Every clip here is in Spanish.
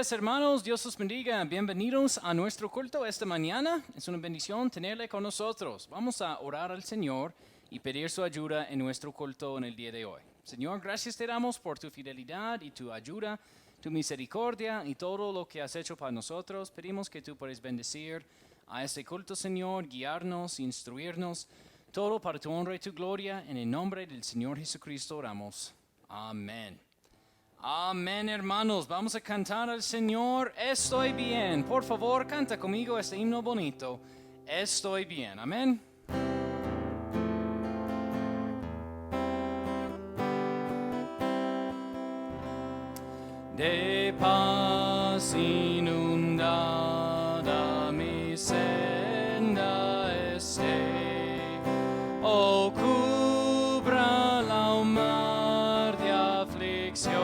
días, hermanos. Dios os bendiga. Bienvenidos a nuestro culto esta mañana. Es una bendición tenerle con nosotros. Vamos a orar al Señor y pedir su ayuda en nuestro culto en el día de hoy. Señor, gracias te damos por tu fidelidad y tu ayuda, tu misericordia y todo lo que has hecho para nosotros. Pedimos que tú puedas bendecir a este culto, Señor, guiarnos, instruirnos, todo para tu honra y tu gloria. En el nombre del Señor Jesucristo oramos. Amén. Amén, hermanos. Vamos a cantar al Señor. Estoy bien. Por favor, canta conmigo este himno bonito. Estoy bien. Amén. De paz inundada mi senda esté. Oh, cubra la mar de aflicción.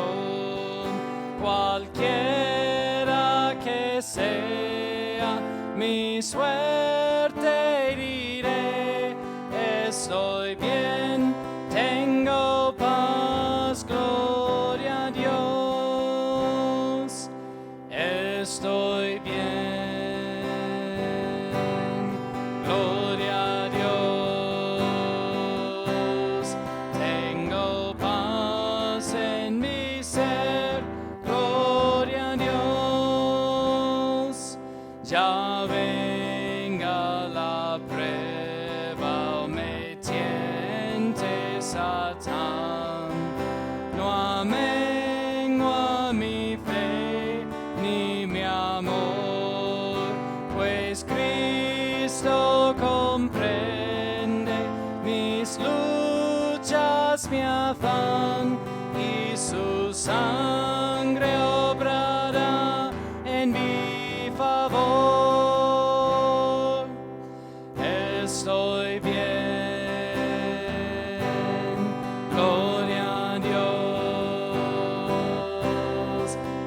Cualquiera que sea mi suerte, diré, estoy bien, tengo paz, gloria a Dios, estoy bien, gloria a Dios, tengo paz en mi ser. Ya venga la prueba o me tiente Satán, no amengua mi fe ni mi amor, pues Cristo comprende mis luchas, mi afán, y su sangre obrará en mi favor. Estoy bien, gloria a Dios,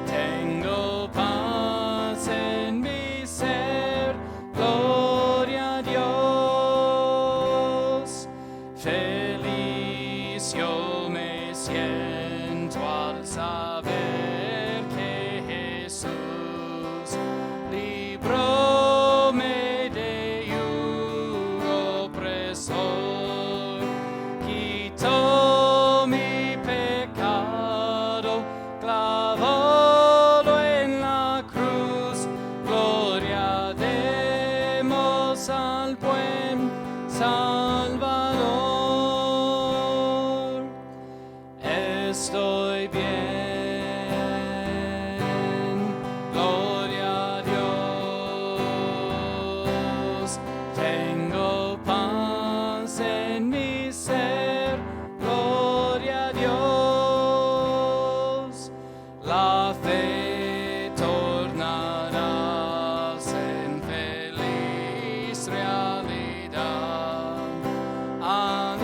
tengo paz en mi ser, gloria a Dios, feliz yo me siento al saber que Jesús libróme de yugo opresor, quitó mi pecado, clavólo en la cruz, gloria demos al buen Salvador. Estoy bien, gloria a Dios, tengo paz en mi ser, gloria a Dios, la fe tornará en feliz realidad, al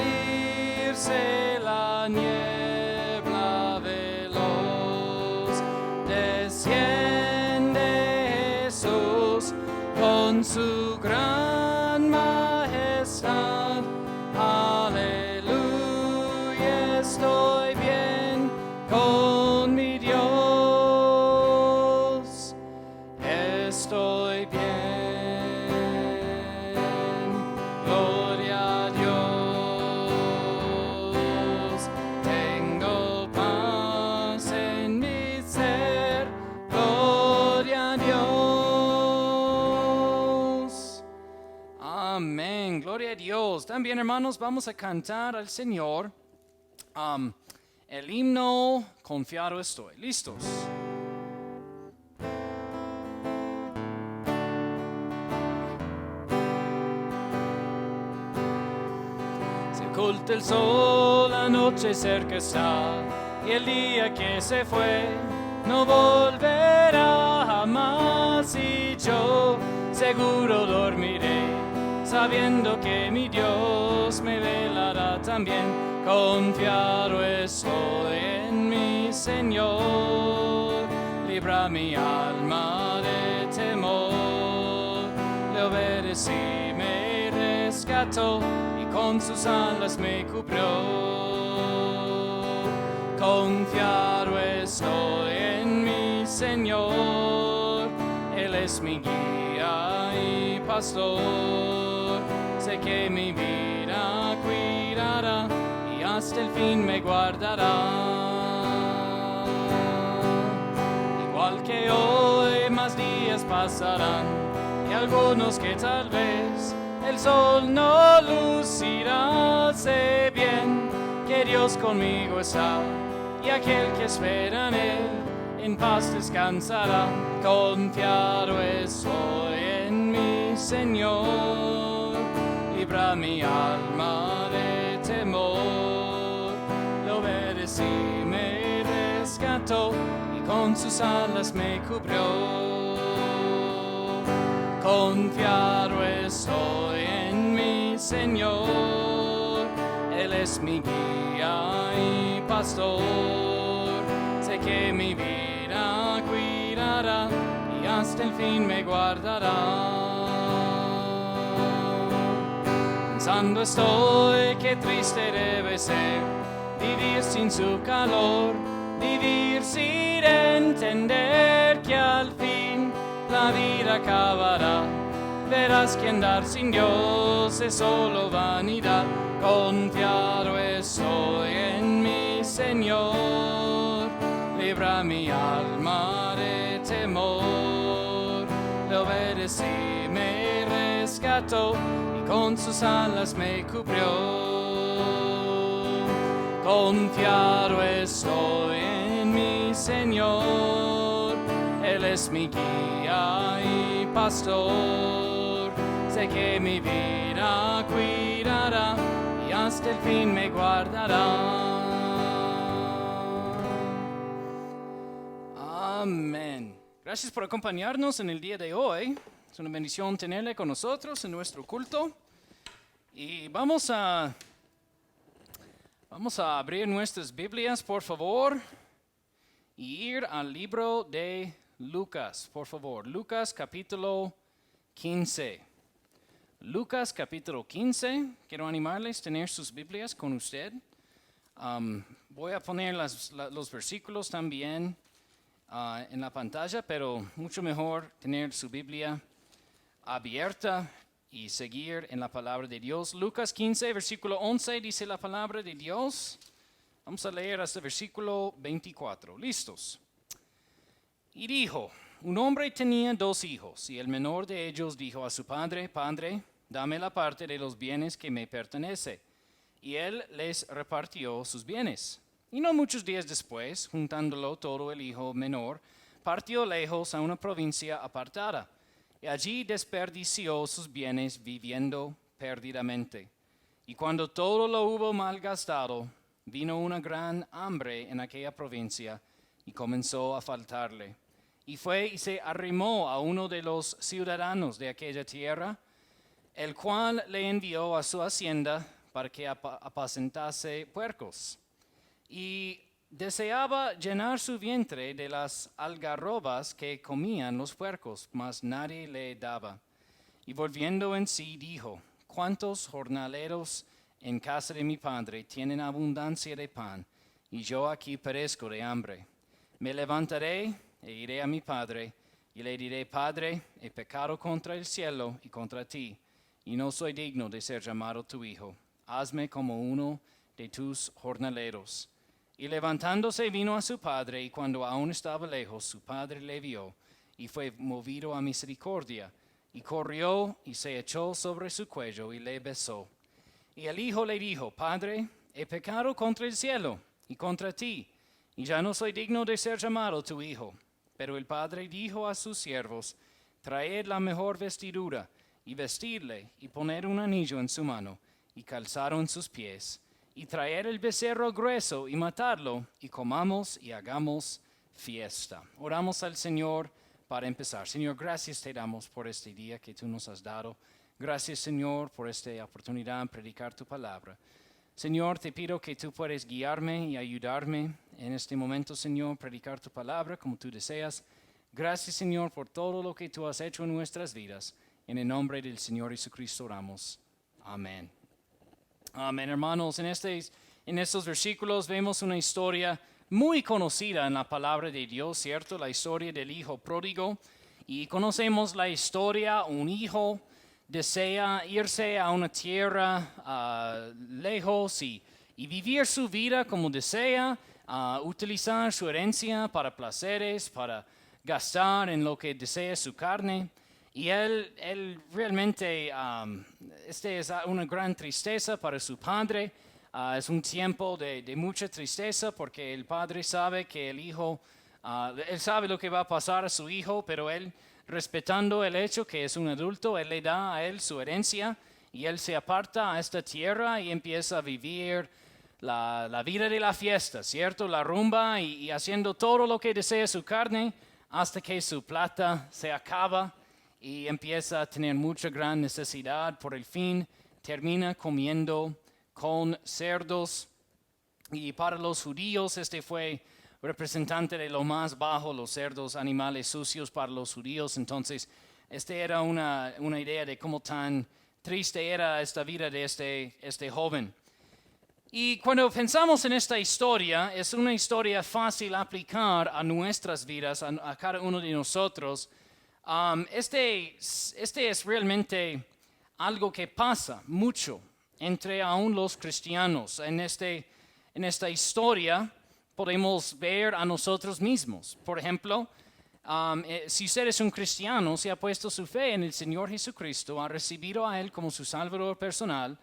irse la niebla veloz, desciende Jesús con su gran majestad. Aleluya, estoy bien con mi Dios. Estoy bien, gloria a Dios, tengo paz en mi ser, gloria a Dios. Amén, gloria a Dios. También, hermanos, vamos a cantar al Señor el himno Confiado estoy. ¿Listos? Se oculta el sol, la noche cerca está, y el día que se fue no volverá jamás, y yo seguro dormiré, sabiendo que mi Dios me velará también. Confiado estoy en mi Señor, libra mi alma de temor, le obedecí, me rescató, y con sus alas me cubrió. Confiado estoy en mi Señor, es mi guía y pastor. Sé que mi vida cuidará y hasta el fin me guardará. Igual que hoy, más días pasarán y algunos que tal vez el sol no lucirá. Sé bien que Dios conmigo está y aquel que espera en él en paz descansará. Confiado estoy en mi Señor, libra mi alma de temor. Lo obedecí, me rescató y con sus alas me cubrió. Confiado estoy en mi Señor, Él es mi guía y pastor. Sé que mi vida cuidará y hasta el fin me guardará. Pensando estoy que triste debe ser vivir sin su calor, vivir sin entender que al fin la vida acabará. Verás que andar sin Dios es solo vanidad. Confiado estoy en mi Señor, libra mi alma de temor. Le obedecí, me rescató y con sus alas me cubrió. Confiado estoy en mi Señor, Él es mi guía y pastor. Sé que mi vida cuidará y hasta el fin me guardará. Amén. Gracias por acompañarnos en el día de hoy. Es una bendición tenerle con nosotros en nuestro culto. Y vamos a abrir nuestras Biblias, por favor, y ir al libro de Lucas, por favor. Lucas capítulo 15. Lucas capítulo 15. Quiero animarles a tener sus Biblias con usted. Voy a poner los versículos también en la pantalla, pero mucho mejor tener su Biblia abierta y seguir en la palabra de Dios. Lucas 15, versículo 11 dice la palabra de Dios. Vamos a leer hasta el versículo 24. ¿Listos? Y dijo: un hombre tenía 2 hijos, y el menor de ellos dijo a su padre: Padre, dame la parte de los bienes que me pertenece. Y él les repartió sus bienes. Y no muchos días después, juntándolo todo, el hijo menor partió lejos a una provincia apartada, y allí desperdició sus bienes viviendo perdidamente. Y cuando todo lo hubo malgastado, vino una gran hambre en aquella provincia, y comenzó a faltarle. Y fue y se arrimó a uno de los ciudadanos de aquella tierra, el cual le envió a su hacienda para que apacentase puercos. Y deseaba llenar su vientre de las algarrobas que comían los puercos, mas nadie le daba. Y volviendo en sí dijo: ¿cuántos jornaleros en casa de mi padre tienen abundancia de pan, y yo aquí perezco de hambre? Me levantaré e iré a mi padre, y le diré: Padre, he pecado contra el cielo y contra ti, y no soy digno de ser llamado tu hijo. Hazme como uno de tus jornaleros. Y levantándose vino a su padre, y cuando aún estaba lejos, su padre le vio, y fue movido a misericordia, y corrió y se echó sobre su cuello y le besó. Y el hijo le dijo: Padre, he pecado contra el cielo y contra ti, y ya no soy digno de ser llamado tu hijo. Pero el padre dijo a sus siervos: traed la mejor vestidura, y vestidle, y poned un anillo en su mano, y calzaron sus pies, y traed el becerro grueso, y matadlo, y comamos y hagamos fiesta. Oramos al Señor para empezar. Señor, gracias te damos por este día que tú nos has dado. Gracias, Señor, por esta oportunidad de predicar tu palabra. Señor, te pido que tú puedas guiarme y ayudarme en este momento, Señor, predicar tu palabra como tú deseas. Gracias, Señor, por todo lo que tú has hecho en nuestras vidas. En el nombre del Señor Jesucristo oramos. Amén. Amén, hermanos. En estos versículos vemos una historia muy conocida en la palabra de Dios, ¿cierto? La historia del hijo pródigo. Y conocemos la historia, un hijo desea irse a una tierra lejos y vivir su vida como desea, utilizar su herencia para placeres, para gastar en lo que desea su carne. Y él realmente, es una gran tristeza para su padre. Es un tiempo de mucha tristeza porque el padre sabe que el hijo, él sabe lo que va a pasar a su hijo, pero él, respetando el hecho que es un adulto, él le da a él su herencia y él se aparta a esta tierra y empieza a vivir la vida de la fiesta, ¿cierto? La rumba y haciendo todo lo que desea su carne hasta que su plata se acaba y empieza a tener mucha gran necesidad. Por el fin termina comiendo con cerdos. Y para los judíos este fue representante de lo más bajo, los cerdos, animales sucios para los judíos. Entonces, era una idea de cómo tan triste era esta vida de este joven. Y cuando pensamos en esta historia, es una historia fácil aplicar a nuestras vidas, a cada uno de nosotros. Este es realmente algo que pasa mucho entre aún los cristianos. En esta historia podemos ver a nosotros mismos. Por ejemplo, si usted es un cristiano, se ha puesto su fe en el Señor Jesucristo, ha recibido a Él como su Salvador personal,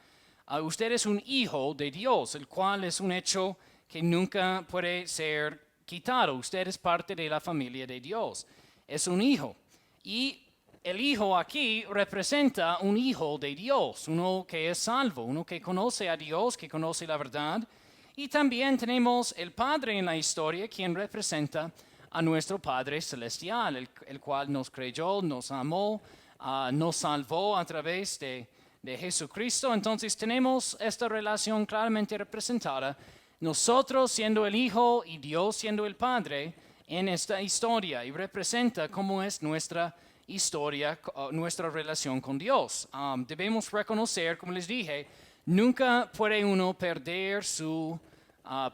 usted es un hijo de Dios, el cual es un hecho que nunca puede ser quitado. Usted es parte de la familia de Dios. Es un hijo. Y el hijo aquí representa un hijo de Dios, uno que es salvo, uno que conoce a Dios, que conoce la verdad. Y también tenemos el Padre en la historia, quien representa a nuestro Padre Celestial, el cual nos creyó, nos amó, nos salvó a través de Jesucristo. Entonces tenemos esta relación claramente representada, nosotros siendo el Hijo y Dios siendo el Padre en esta historia, y representa cómo es nuestra historia, nuestra relación con Dios. Debemos reconocer, como les dije, nunca puede uno perder su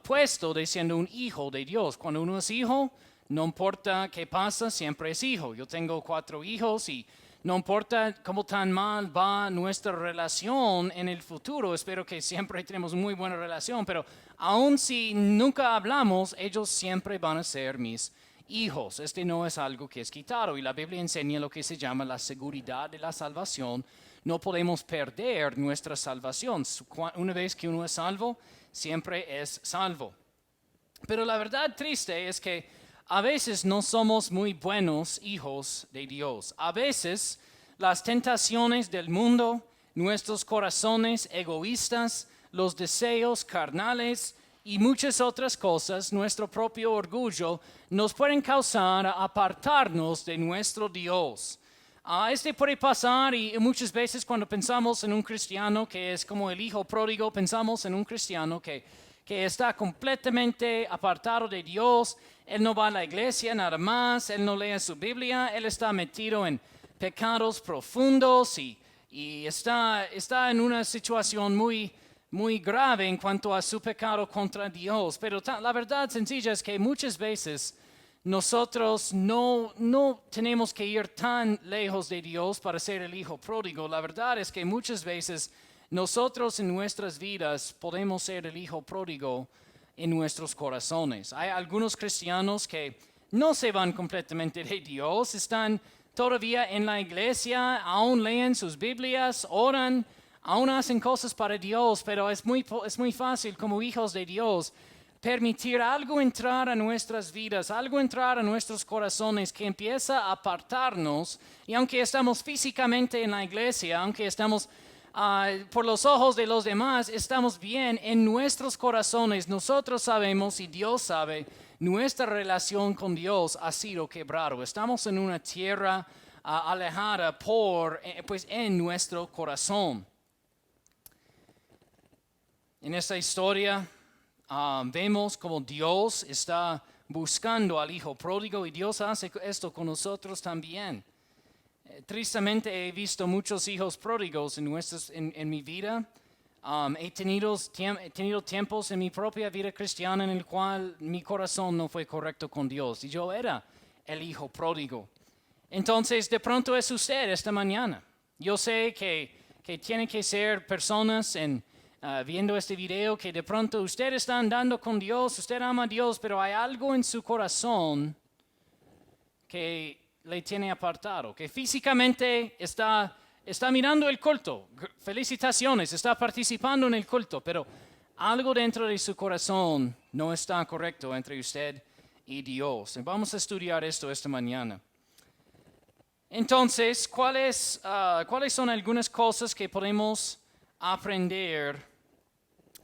puesto de siendo un hijo de Dios. Cuando uno es hijo, no importa qué pasa, siempre es hijo. Yo tengo 4 hijos y no importa cómo tan mal va nuestra relación en el futuro, espero que siempre tenemos muy buena relación, pero aun si nunca hablamos, ellos siempre van a ser mis hijos. No es algo que es quitado y la Biblia enseña lo que se llama la seguridad de la salvación. No podemos perder nuestra salvación. Una vez que uno es salvo, siempre es salvo. Pero la verdad triste es que a veces no somos muy buenos hijos de Dios. A veces las tentaciones del mundo, nuestros corazones egoístas, los deseos carnales y muchas otras cosas, nuestro propio orgullo, nos pueden causar apartarnos de nuestro Dios. Puede pasar y muchas veces cuando pensamos en un cristiano que es como el hijo pródigo, pensamos en un cristiano que está completamente apartado de Dios. Él no va a la iglesia nada más, él no lee su Biblia, él está metido en pecados profundos y está en una situación muy, muy grave en cuanto a su pecado contra Dios. Pero la verdad sencilla es que muchas veces nosotros no tenemos que ir tan lejos de Dios para ser el hijo pródigo. La verdad es que muchas veces nosotros en nuestras vidas podemos ser el hijo pródigo en nuestros corazones. Hay algunos cristianos que no se van completamente de Dios, están todavía en la iglesia, aún leen sus Biblias, oran, aún hacen cosas para Dios, pero es muy fácil como hijos de Dios permitir algo entrar a nuestras vidas, algo entrar a nuestros corazones que empieza a apartarnos. Y aunque estamos físicamente en la iglesia, aunque estamos por los ojos de los demás, estamos bien en nuestros corazones. Nosotros sabemos y Dios sabe, nuestra relación con Dios ha sido quebrado. Estamos en una tierra alejada pues en nuestro corazón. En esta historia vemos como Dios está buscando al hijo pródigo y Dios hace esto con nosotros también. Tristemente he visto muchos hijos pródigos en mi vida. He tenido tiempos en mi propia vida cristiana en el cual mi corazón no fue correcto con Dios y yo era el hijo pródigo. Entonces, de pronto es usted esta mañana. Yo sé que tienen que ser personas viendo este video que de pronto usted está andando con Dios, usted ama a Dios, pero hay algo en su corazón que le tiene apartado, que físicamente está mirando el culto. Felicitaciones, está participando en el culto, pero algo dentro de su corazón no está correcto entre usted y Dios. Vamos a estudiar esto esta mañana. Entonces, ¿cuáles son algunas cosas que podemos aprender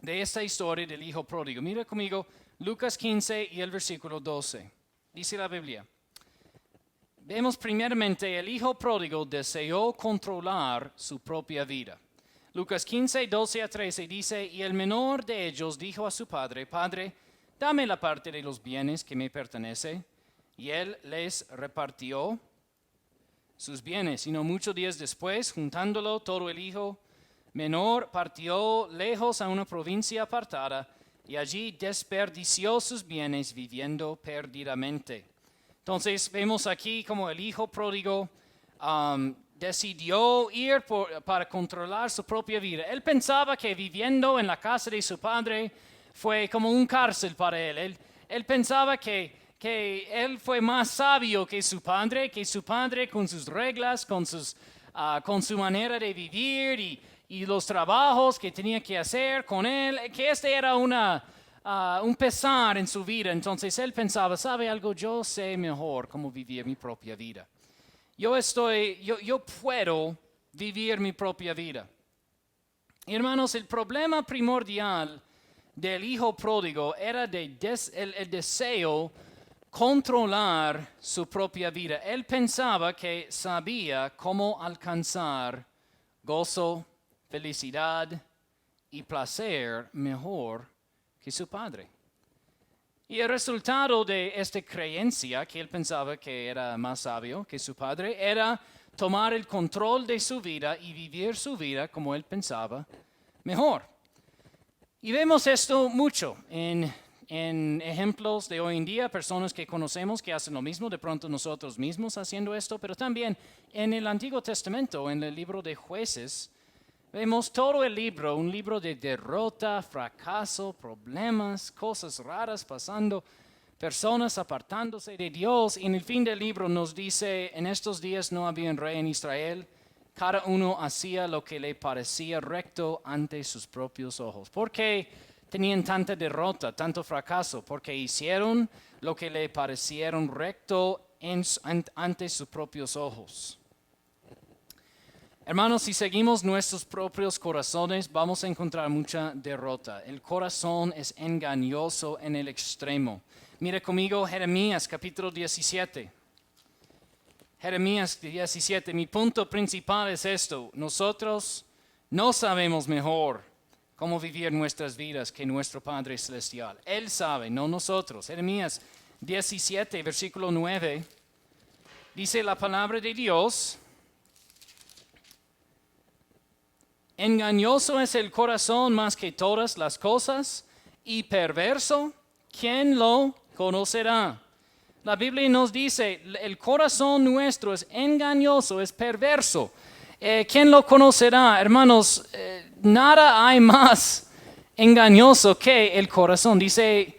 de esta historia del hijo pródigo? Mira conmigo Lucas 15 y el versículo 12. Dice la Biblia. Vemos primeramente el hijo pródigo deseó controlar su propia vida. Lucas 15, 12 a 13 dice, y el menor de ellos dijo a su padre, Padre, dame la parte de los bienes que me pertenece. Y él les repartió sus bienes, y no muchos días después, juntándolo todo, el hijo menor partió lejos a una provincia apartada y allí desperdició sus bienes viviendo perdidamente. Entonces vemos aquí como el hijo pródigo decidió ir para controlar su propia vida. Él pensaba que viviendo en la casa de su padre fue como un cárcel para él. Él pensaba que él fue más sabio que su padre con sus reglas, con su manera de vivir y los trabajos que tenía que hacer con él, que este era un pesar en su vida. Entonces él pensaba, ¿sabe algo? Yo sé mejor cómo vivir mi propia vida. Yo puedo vivir mi propia vida. Y hermanos, el problema primordial del hijo pródigo era el deseo controlar su propia vida. Él pensaba que sabía cómo alcanzar gozo, felicidad y placer mejor que su padre. Y el resultado de esta creencia, que él pensaba que era más sabio que su padre, era tomar el control de su vida y vivir su vida como él pensaba mejor. Y vemos esto mucho en ejemplos de hoy en día, personas que conocemos que hacen lo mismo, de pronto nosotros mismos haciendo esto, pero también en el Antiguo Testamento, en el libro de Jueces, vemos todo el libro, un libro de derrota, fracaso, problemas, cosas raras pasando, personas apartándose de Dios. Y en el fin del libro nos dice, en estos días no había un rey en Israel, cada uno hacía lo que le parecía recto ante sus propios ojos. ¿Por qué tenían tanta derrota, tanto fracaso? Porque hicieron lo que le parecieron recto ante sus propios ojos. Hermanos, si seguimos nuestros propios corazones, vamos a encontrar mucha derrota. El corazón es engañoso en el extremo. Mira conmigo Jeremías capítulo 17. Jeremías 17, mi punto principal es esto. Nosotros no sabemos mejor cómo vivir nuestras vidas que nuestro Padre Celestial. Él sabe, no nosotros. Jeremías 17, versículo 9, dice la palabra de Dios. Engañoso es el corazón más que todas las cosas y perverso, ¿quién lo conocerá? La Biblia nos dice, el corazón nuestro es engañoso, es perverso. ¿Quién lo conocerá? Hermanos, nada hay más engañoso que el corazón. Dice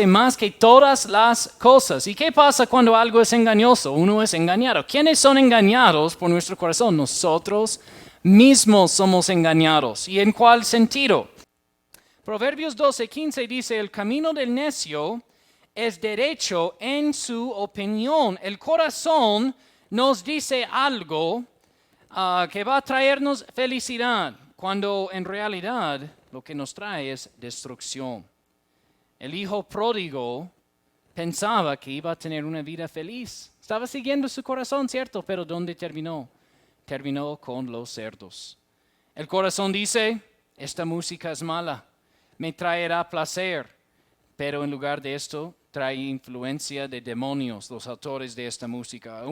más que todas las cosas. ¿Y qué pasa cuando algo es engañoso? Uno es engañado. ¿Quiénes son engañados por nuestro corazón? Nosotros mismos somos engañados. ¿Y en cuál sentido? Proverbios 12:15 dice, el camino del necio es derecho en su opinión. El corazón nos dice algo que va a traernos felicidad, cuando en realidad lo que nos trae es destrucción. El hijo pródigo pensaba que iba a tener una vida feliz. Estaba siguiendo su corazón, ¿cierto? Pero ¿dónde terminó? Terminó con los cerdos. El corazón dice, esta música es mala, me traerá placer, pero en lugar de esto trae influencia de demonios, los autores de esta música.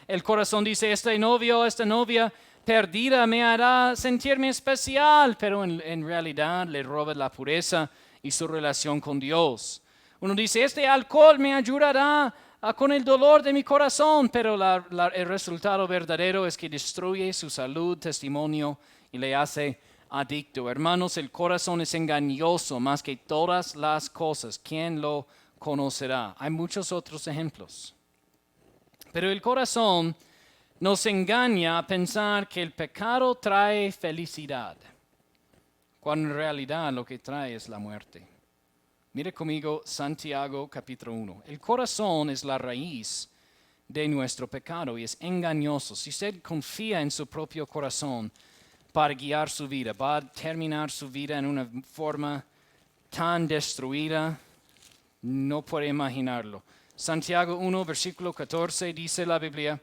El corazón dice, este novio, esta novia perdida me hará sentirme especial, pero en realidad le roba la pureza y su relación con Dios. Uno dice, este alcohol me ayudará con el dolor de mi corazón, pero el resultado verdadero es que destruye su salud, testimonio y le hace adicto. Hermanos, el corazón es engañoso más que todas las cosas. ¿Quién lo conocerá? Hay muchos otros ejemplos. Pero el corazón nos engaña a pensar que el pecado trae felicidad, cuando en realidad lo que trae es la muerte. Mire conmigo Santiago capítulo 1. El corazón es la raíz de nuestro pecado y es engañoso. Si usted confía en su propio corazón para guiar su vida, va a terminar su vida en una forma tan destruida, no puede imaginarlo. Santiago 1, versículo 14 dice la Biblia: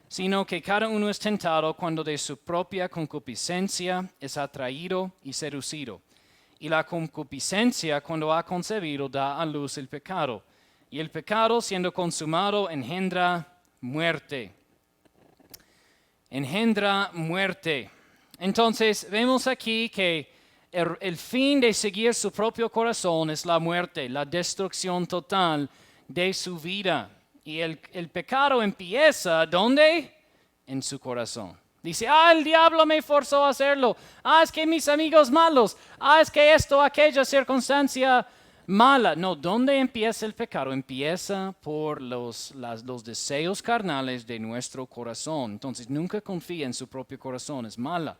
sino que cada uno es tentado cuando de su propia concupiscencia es atraído y seducido. Y la concupiscencia, cuando ha concebido, da a luz el pecado. Y el pecado, siendo consumado, engendra muerte. Engendra muerte. Entonces, vemos aquí que el fin de seguir su propio corazón es la muerte, la destrucción total de su vida. Y el pecado empieza, ¿dónde? En su corazón. Dice, el diablo me forzó a hacerlo. Es que mis amigos malos. Es que esto, aquella circunstancia mala. No, ¿dónde empieza el pecado? Empieza por los deseos carnales de nuestro corazón. Entonces, nunca confía en su propio corazón, es mala.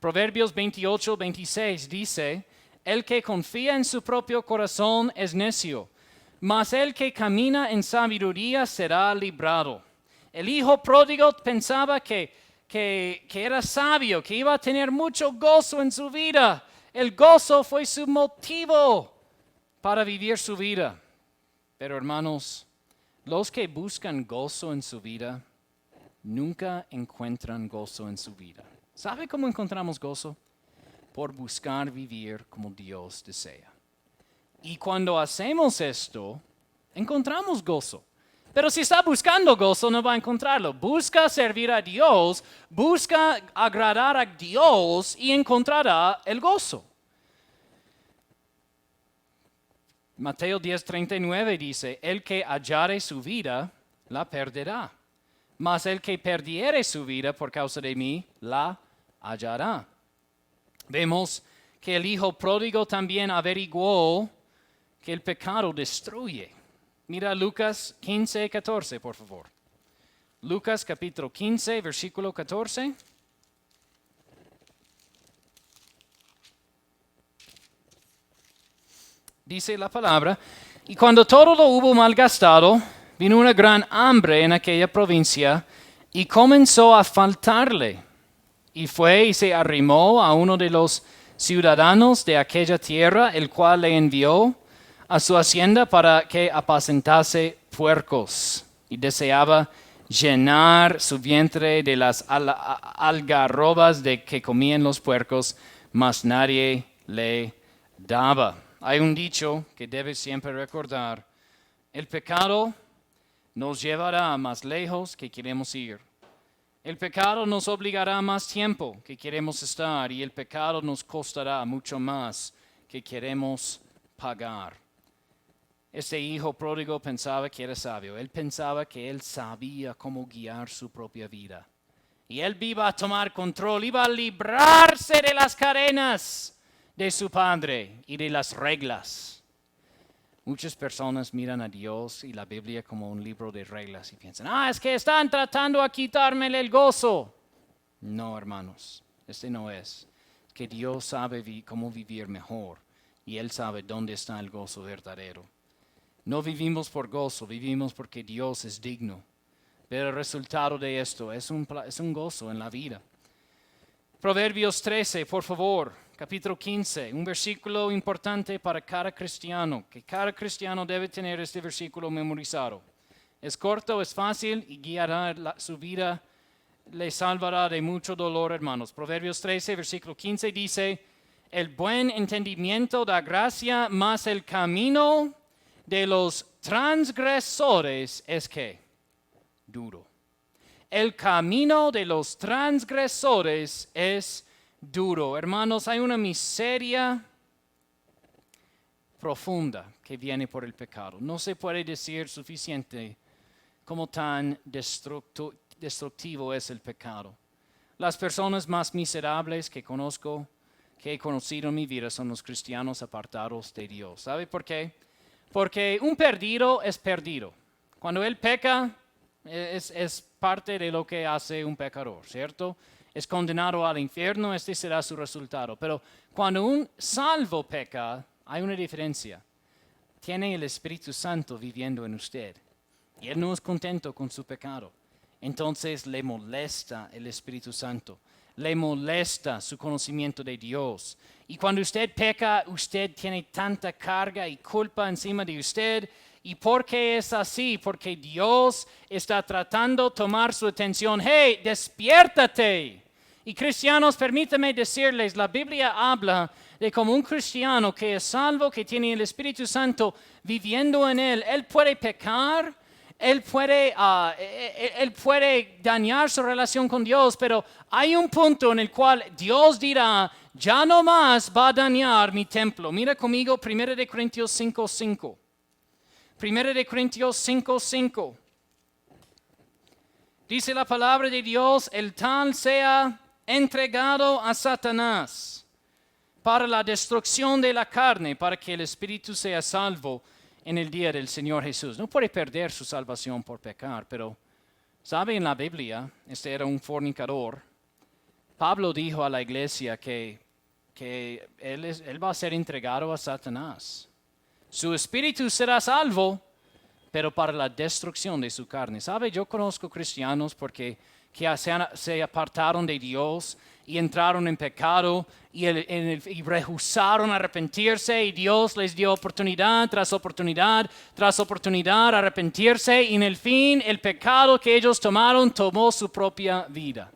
Proverbios 28, 26 dice, el que confía en su propio corazón es necio, mas el que camina en sabiduría será librado. El hijo pródigo pensaba que era sabio, que iba a tener mucho gozo en su vida. El gozo fue su motivo para vivir su vida. Pero hermanos, los que buscan gozo en su vida, nunca encuentran gozo en su vida. ¿Sabe cómo encontramos gozo? Por buscar vivir como Dios desea. Y cuando hacemos esto, encontramos gozo. Pero si está buscando gozo, no va a encontrarlo. Busca servir a Dios, busca agradar a Dios y encontrará el gozo. Mateo 10:39 dice, el que hallare su vida, la perderá. Mas el que perdiere su vida por causa de mí, la hallará. Vemos que el hijo pródigo también averiguó que el pecado destruye. Mira Lucas 15, 14, por favor. Lucas capítulo 15, versículo 14. Dice la palabra, y cuando todo lo hubo malgastado, vino una gran hambre en aquella provincia y comenzó a faltarle. Y fue y se arrimó a uno de los ciudadanos de aquella tierra, el cual le envió a su hacienda para que apacentase puercos. Y deseaba llenar su vientre de las algarrobas de que comían los puercos, mas nadie le daba. Hay un dicho que debes siempre recordar: el pecado nos llevará más lejos que queremos ir. El pecado nos obligará a más tiempo que queremos estar y el pecado nos costará mucho más que queremos pagar. Este hijo pródigo pensaba que era sabio. Él pensaba que él sabía cómo guiar su propia vida. Y él iba a tomar control, iba a librarse de las cadenas de su padre y de las reglas. Muchas personas miran a Dios y la Biblia como un libro de reglas y piensan, es que están tratando a quitarme el gozo. No, hermanos, no es. Que Dios sabe cómo vivir mejor y Él sabe dónde está el gozo verdadero. No vivimos por gozo, vivimos porque Dios es digno. Pero el resultado de esto es un gozo en la vida. Proverbios 13, por favor. Capítulo 15, un versículo importante para cada cristiano, que cada cristiano debe tener este versículo memorizado. Es corto, es fácil y guiará su vida, le salvará de mucho dolor, hermanos. Proverbios 13, versículo 15 dice, el buen entendimiento da gracia, mas el camino de los transgresores es ¿qué? Duro. El camino de los transgresores es duro. Hermanos, hay una miseria profunda que viene por el pecado. No se puede decir suficiente cómo tan destructivo es el pecado. Las personas más miserables que he conocido en mi vida son los cristianos apartados de Dios. ¿Sabe por qué? Porque un perdido es perdido. Cuando él peca, es parte de lo que hace un pecador, ¿cierto? Es condenado al infierno, este será su resultado. Pero cuando un salvo peca, hay una diferencia. Tiene el Espíritu Santo viviendo en usted. Y él no es contento con su pecado. Entonces le molesta el Espíritu Santo. Le molesta su conocimiento de Dios. Y cuando usted peca, usted tiene tanta carga y culpa encima de usted. ¿Y por qué es así? Porque Dios está tratando de tomar su atención. ¡Hey, despiértate! Y cristianos, permítanme decirles, la Biblia habla de como un cristiano que es salvo, que tiene el Espíritu Santo viviendo en él puede pecar. Él puede dañar su relación con Dios, pero hay un punto en el cual Dios dirá, ya no más va a dañar mi templo. Mira conmigo 1 Corintios 5:5. 1 Corintios 5:5. Dice la palabra de Dios, el tal sea entregado a Satanás para la destrucción de la carne, para que el espíritu sea salvo en el día del Señor Jesús. No puede perder su salvación por pecar, pero sabe, en la Biblia, este era un fornicador. Pablo dijo a la iglesia que él va a ser entregado a Satanás. Su espíritu será salvo, pero para la destrucción de su carne. ¿Sabe? Yo conozco cristianos que se apartaron de Dios y entraron en pecado y rehusaron arrepentirse, y Dios les dio oportunidad tras oportunidad tras oportunidad a arrepentirse, y en el fin el pecado que ellos tomaron tomó su propia vida.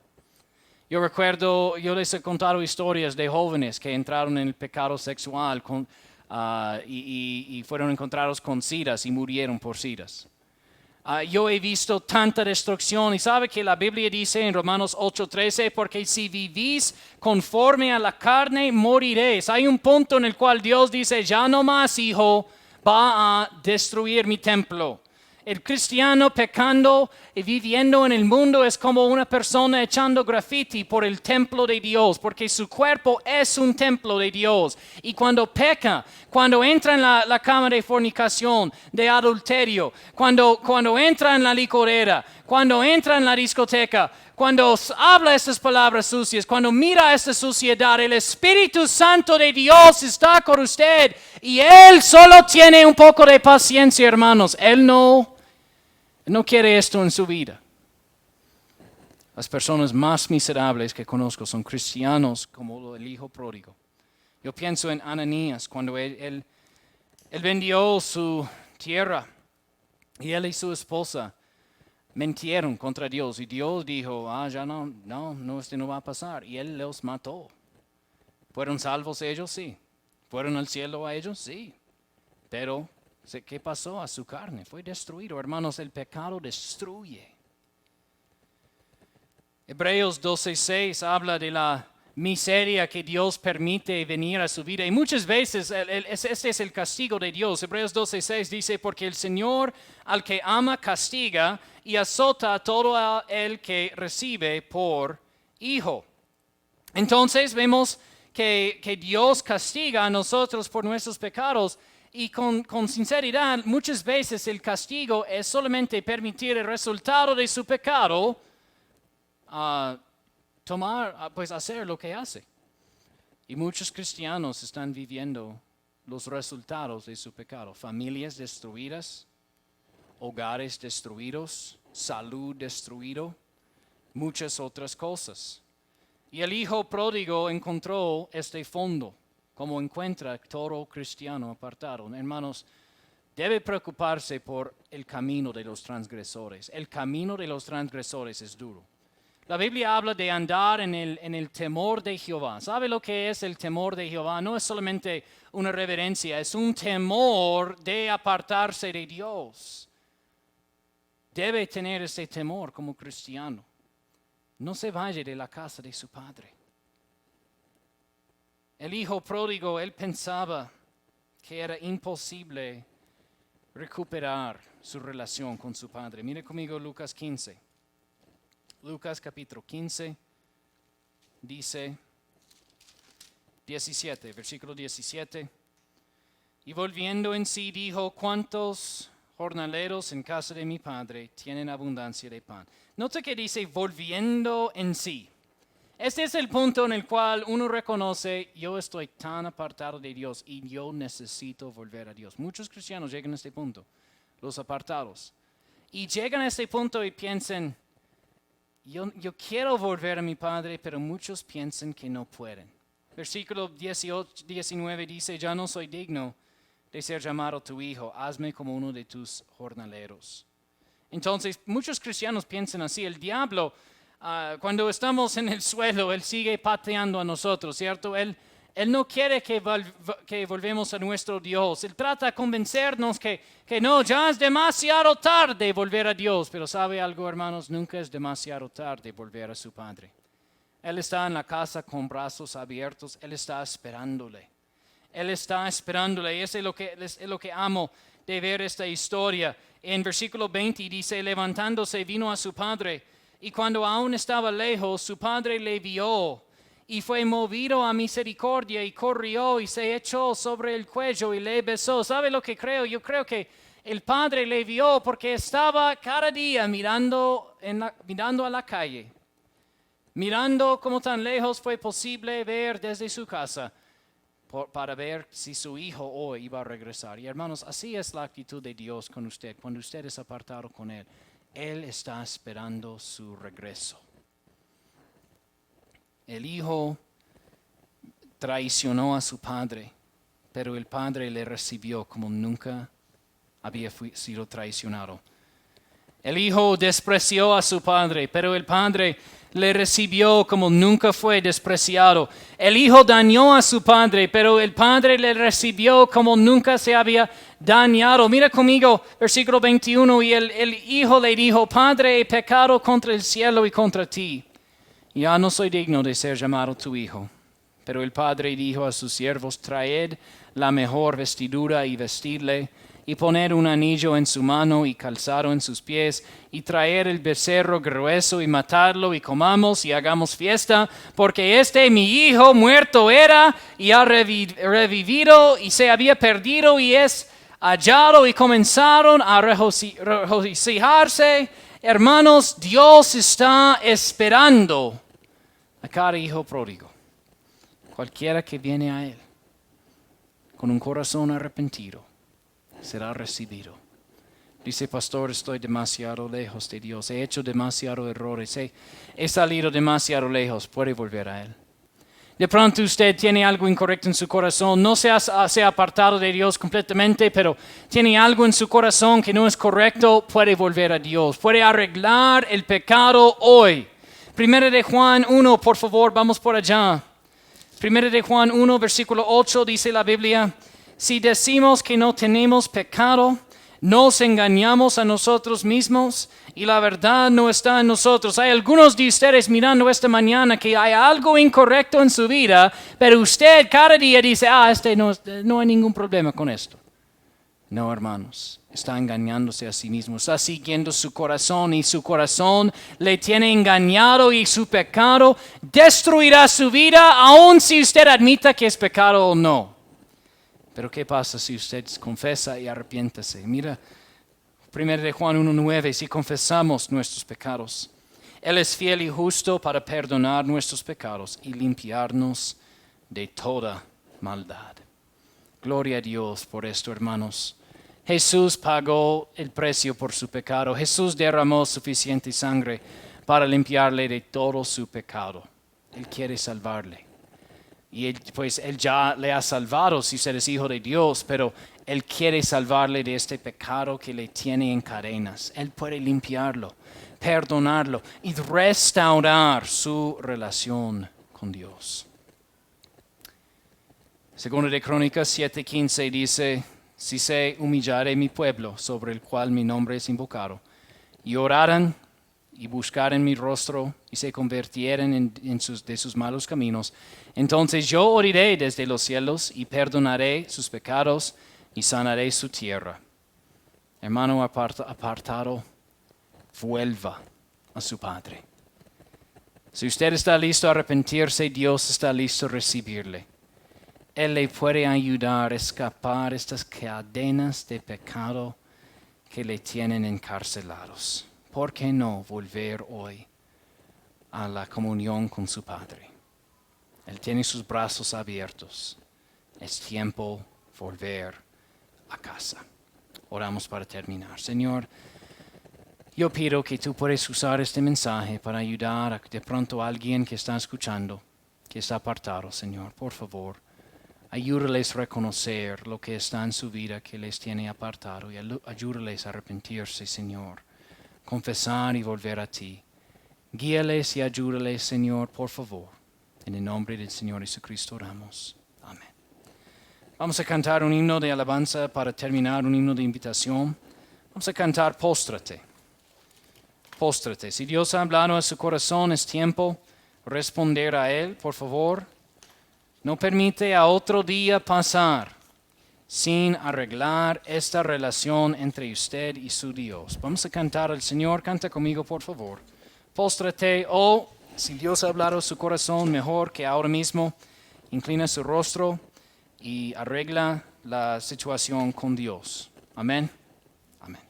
Yo les he contado historias de jóvenes que entraron en el pecado sexual y fueron encontrados con SIDA y murieron por SIDA. Yo he visto tanta destrucción, y sabe que la Biblia dice en Romanos 8:13, porque si vivís conforme a la carne, moriréis. Hay un punto en el cual Dios dice, ya no más, hijo, va a destruir mi templo. El cristiano pecando y viviendo en el mundo es como una persona echando graffiti por el templo de Dios, porque su cuerpo es un templo de Dios. Y cuando peca, cuando entra en la cama de fornicación, de adulterio, cuando entra en la licorera, cuando entra en la discoteca, cuando habla estas palabras sucias, cuando mira esta suciedad, el Espíritu Santo de Dios está con usted, y Él solo tiene un poco de paciencia, hermanos. Él no quiere esto en su vida. Las personas más miserables que conozco son cristianos como el hijo pródigo. Yo pienso en Ananías, cuando él vendió su tierra, y él y su esposa mintieron contra Dios, y Dios dijo, ya esto no va a pasar, y él los mató. ¿Fueron salvos ellos? Sí. ¿Fueron al cielo a ellos? Sí. Pero ¿qué pasó a su carne? Fue destruido. Hermanos, el pecado destruye. Hebreos 12:6 habla de la miseria que Dios permite venir a su vida. Y muchas veces este es el castigo de Dios. Hebreos 12:6 dice, porque el Señor al que ama castiga y azota a todo el que recibe por hijo. Entonces vemos que Dios castiga a nosotros por nuestros pecados. Y con sinceridad, muchas veces el castigo es solamente permitir el resultado de su pecado hacer lo que hace. Y muchos cristianos están viviendo los resultados de su pecado. Familias destruidas, hogares destruidos, salud destruido, muchas otras cosas. Y el hijo pródigo encontró este fondo, como encuentra todo cristiano apartado. Hermanos, debe preocuparse por el camino de los transgresores. El camino de los transgresores es duro. La Biblia habla de andar en el temor de Jehová. ¿Sabe lo que es el temor de Jehová? No es solamente una reverencia, es un temor de apartarse de Dios. Debe tener ese temor como cristiano. No se vaya de la casa de su padre. El hijo pródigo, él pensaba que era imposible recuperar su relación con su padre. Mire conmigo Lucas 15. Lucas capítulo 15 dice 17, versículo 17. Y volviendo en sí dijo, ¿cuántos jornaleros en casa de mi padre tienen abundancia de pan? Nota que dice volviendo en sí. Este es el punto en el cual uno reconoce, yo estoy tan apartado de Dios y yo necesito volver a Dios. Muchos cristianos llegan a este punto, los apartados. Y llegan a este punto y piensan, yo quiero volver a mi padre, pero muchos piensan que no pueden. Versículo 19 dice, ya no soy digno de ser llamado tu hijo, hazme como uno de tus jornaleros. Entonces, muchos cristianos piensan así, el diablo, cuando estamos en el suelo, él sigue pateando a nosotros, ¿cierto? Él no quiere que volvemos a nuestro Dios, él trata de convencernos que no, ya es demasiado tarde volver a Dios, pero ¿sabe algo, hermanos? Nunca es demasiado tarde volver a su Padre. Él está en la casa con brazos abiertos, Él está esperándole. Él está esperándole. Y eso es lo que amo de ver esta historia. En versículo 20 dice, levantándose vino a su padre, y cuando aún estaba lejos, su padre le vio, y fue movido a misericordia, y corrió, y se echó sobre el cuello, y le besó. ¿Sabe lo que creo? Yo creo que el padre le vio porque estaba cada día mirando a la calle. Mirando cómo tan lejos fue posible ver desde su casa para ver si su hijo hoy iba a regresar. Y hermanos, así es la actitud de Dios con usted. Cuando usted es apartado con Él, Él está esperando su regreso. El hijo traicionó a su padre, pero el padre le recibió como nunca había sido traicionado. El hijo despreció a su padre, pero el padre le recibió como nunca fue despreciado. El hijo dañó a su padre, pero el padre le recibió como nunca se había dañado. Mira conmigo, versículo 21, y el hijo le dijo, Padre, he pecado contra el cielo y contra ti. Ya no soy digno de ser llamado tu hijo. Pero el padre dijo a sus siervos, traed la mejor vestidura y vestidle, y poner un anillo en su mano y calzado en sus pies, y traer el becerro grueso y matarlo, y comamos y hagamos fiesta, porque mi hijo muerto era y ha revivido, y se había perdido y es hallado, y comenzaron a regocijarse. Hermanos, Dios está esperando a cada hijo pródigo, cualquiera que viene a Él, con un corazón arrepentido, será recibido. Dice, pastor, estoy demasiado lejos de Dios, he hecho demasiados errores, he salido demasiado lejos, puede volver a Él. De pronto usted tiene algo incorrecto en su corazón, no se ha apartado de Dios completamente, pero tiene algo en su corazón que no es correcto, puede volver a Dios, puede arreglar el pecado hoy. Primera de Juan 1, por favor, vamos por allá. Primera de Juan 1, versículo 8, dice la Biblia, si decimos que no tenemos pecado, nos engañamos a nosotros mismos y la verdad no está en nosotros. Hay algunos de ustedes mirando esta mañana que hay algo incorrecto en su vida, pero usted cada día dice, no hay ningún problema con esto. No, hermanos, está engañándose a sí mismo, está siguiendo su corazón y su corazón le tiene engañado y su pecado destruirá su vida, aun si usted admita que es pecado o no. Pero ¿qué pasa si usted confiesa y arrepiéntase? Mira, 1 de Juan 1:9, si confesamos nuestros pecados, Él es fiel y justo para perdonar nuestros pecados y limpiarnos de toda maldad. Gloria a Dios por esto, hermanos. Jesús pagó el precio por su pecado. Jesús derramó suficiente sangre para limpiarle de todo su pecado. Él quiere salvarle. Y él ya le ha salvado si usted es hijo de Dios, pero Él quiere salvarle de este pecado que le tiene en cadenas. Él puede limpiarlo, perdonarlo y restaurar su relación con Dios. Segundo de Crónicas 7:15 dice, si se humillare mi pueblo, sobre el cual mi nombre es invocado, y oraran y buscaren mi rostro y se convirtieren de sus malos caminos, entonces yo oiré desde los cielos y perdonaré sus pecados y sanaré su tierra. Hermano apartado, vuelva a su Padre. Si usted está listo a arrepentirse, Dios está listo a recibirle. Él le puede ayudar a escapar estas cadenas de pecado que le tienen encarcelados. ¿Por qué no volver hoy a la comunión con su Padre? Él tiene sus brazos abiertos. Es tiempo de volver a casa. Oramos para terminar. Señor, yo pido que tú puedes usar este mensaje para ayudar a de pronto a alguien que está escuchando, que está apartado, Señor. Por favor, ayúdales a reconocer lo que está en su vida que les tiene apartado y ayúdales a arrepentirse, Señor. Confesar y volver a ti. Guíales y ayúdales, Señor, por favor. En el nombre del Señor Jesucristo oramos. Amén. Vamos a cantar un himno de alabanza para terminar, un himno de invitación. Vamos a cantar Póstrate. Póstrate. Si Dios ha hablado a su corazón, es tiempo de responder a Él, por favor. No permite a otro día pasar sin arreglar esta relación entre usted y su Dios. Vamos a cantar al Señor. Canta conmigo, por favor. Póstrate, o si Dios ha hablado a su corazón, mejor que ahora mismo, inclina su rostro y arregla la situación con Dios. Amén. Amén.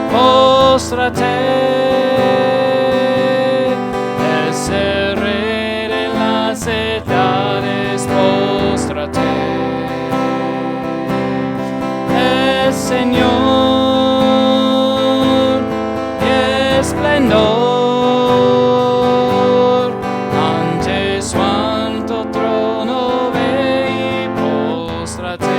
Póstrate, es el Rey de las edades, póstrate, es Señor, esplendor, ante su alto trono ve y póstrate.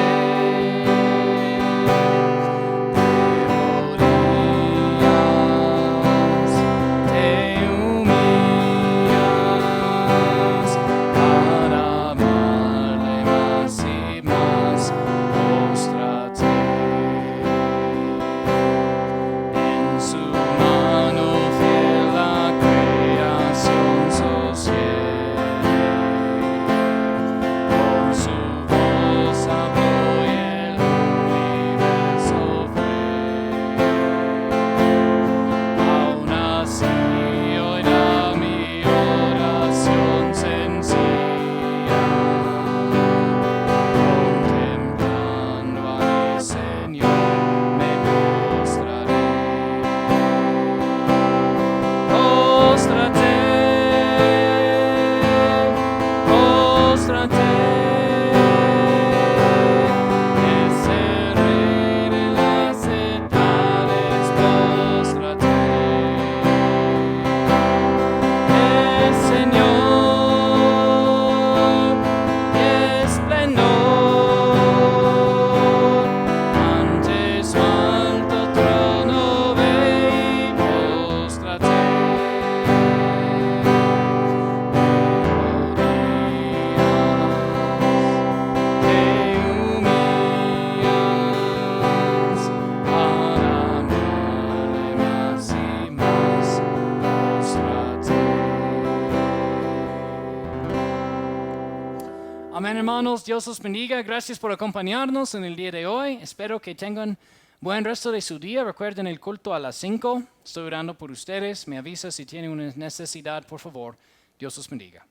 Amén, hermanos. Dios los bendiga. Gracias por acompañarnos en el día de hoy. Espero que tengan buen resto de su día. Recuerden el culto a las 5. Estoy orando por ustedes. Me avisa si tienen una necesidad, por favor. Dios los bendiga.